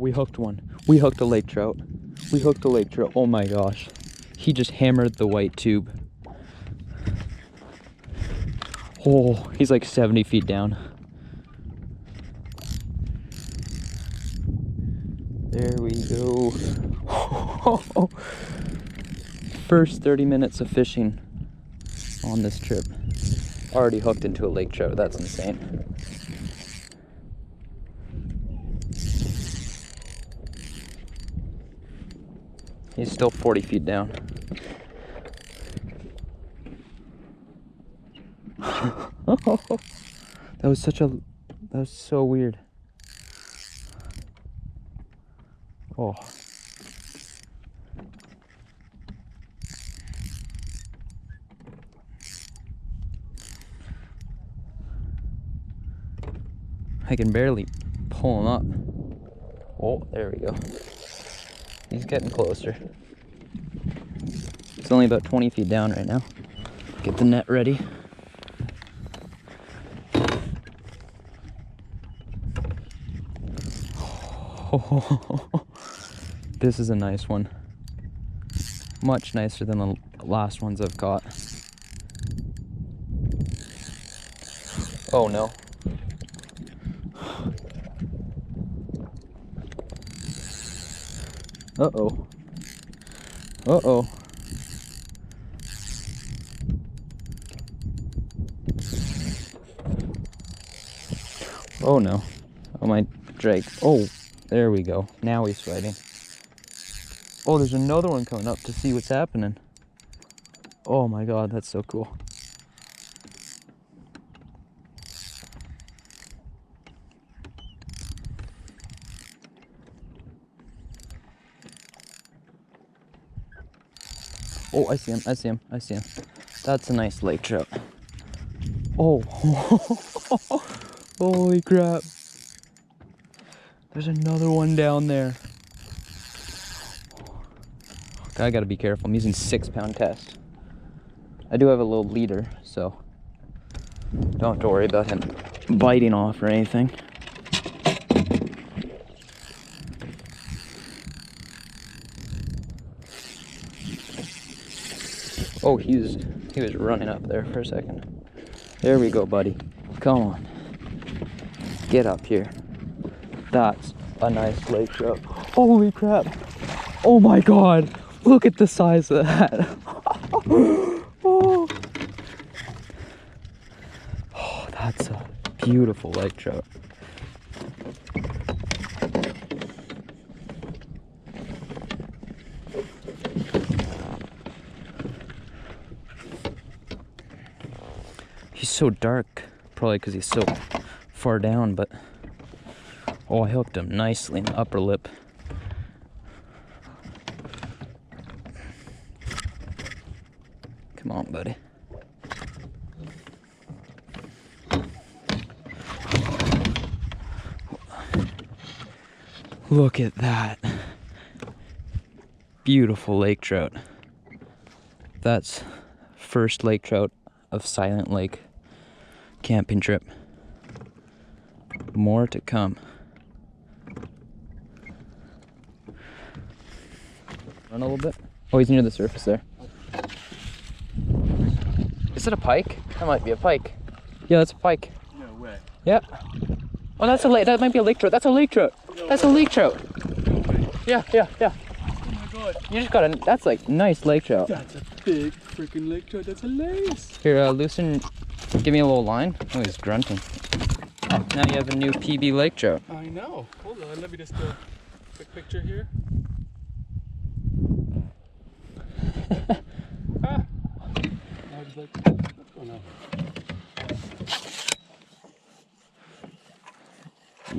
we hooked one. We hooked a lake trout. We hooked a lake trout. Oh my gosh. He just hammered the white tube. Oh, he's like 70 feet down. There we go. First 30 minutes of fishing on this trip. Already hooked into a lake trout. That's insane. He's still 40 feet down. That was so weird. Oh. I can barely pull him up. Oh, there we go. He's getting closer. It's only about 20 feet down right now. Get the net ready. Oh, this is a nice one. Much nicer than the last ones I've caught. Oh no. Uh-oh. Uh-oh. Oh no. Oh my drake. Oh, there we go. Now he's fighting. Oh, there's another one coming up to see what's happening. Oh my god, that's so cool. Oh, I see him, I see him, I see him. That's a nice lake trout. Oh, holy crap. There's another one down there. I gotta be careful, I'm using 6-pound test. I do have a little leader, so don't have to worry about him biting off or anything. Oh, he was running up there for a second. There we go, buddy. Come on. Get up here. That's a nice lake trout. Holy crap. Oh my god. Look at the size of that. Oh, that's a beautiful lake trout. He's so dark, probably because he's so far down, but oh, I hooked him nicely in the upper lip. Come on, buddy. Look at that. Beautiful lake trout. That's first lake trout of Silent Lake camping trip. More to come. Run a little bit. Oh, he's near the surface there. Is it a pike? That might be a pike. Yeah, that's a pike. No way. Yeah. Oh, that's a lake. That might be a lake trout. That's a lake trout. No that's way. A lake trout. No way. Yeah, yeah, yeah. Oh my god. You just got a. That's like nice lake trout. That's a big freaking lake trout. That's hilarious. Here, loosen. Give me a little line. Oh, he's grunting. Now you have a new PB lake trout. I know. Hold on. Let me just quick picture here. Ah. I was like, what's going on?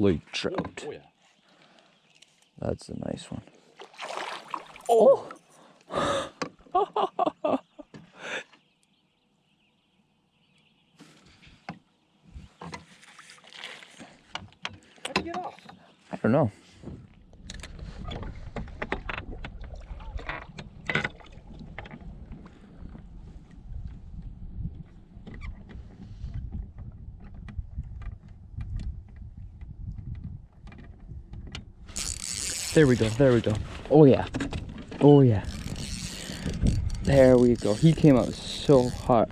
Lake trout. Oh yeah. That's a nice one. Oh! How'd you get off? I don't know. There we go, there we go. Oh yeah. Oh yeah. There we go. He came out so hot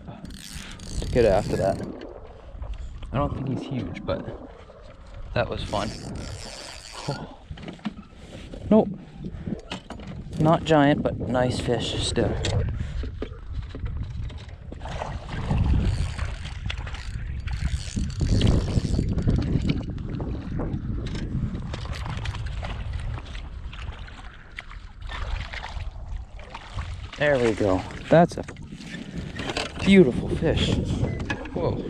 to get after that. I don't think he's huge, but that was fun. Oh. Nope. Not giant, but nice fish still. There we go. That's a beautiful fish. Whoa.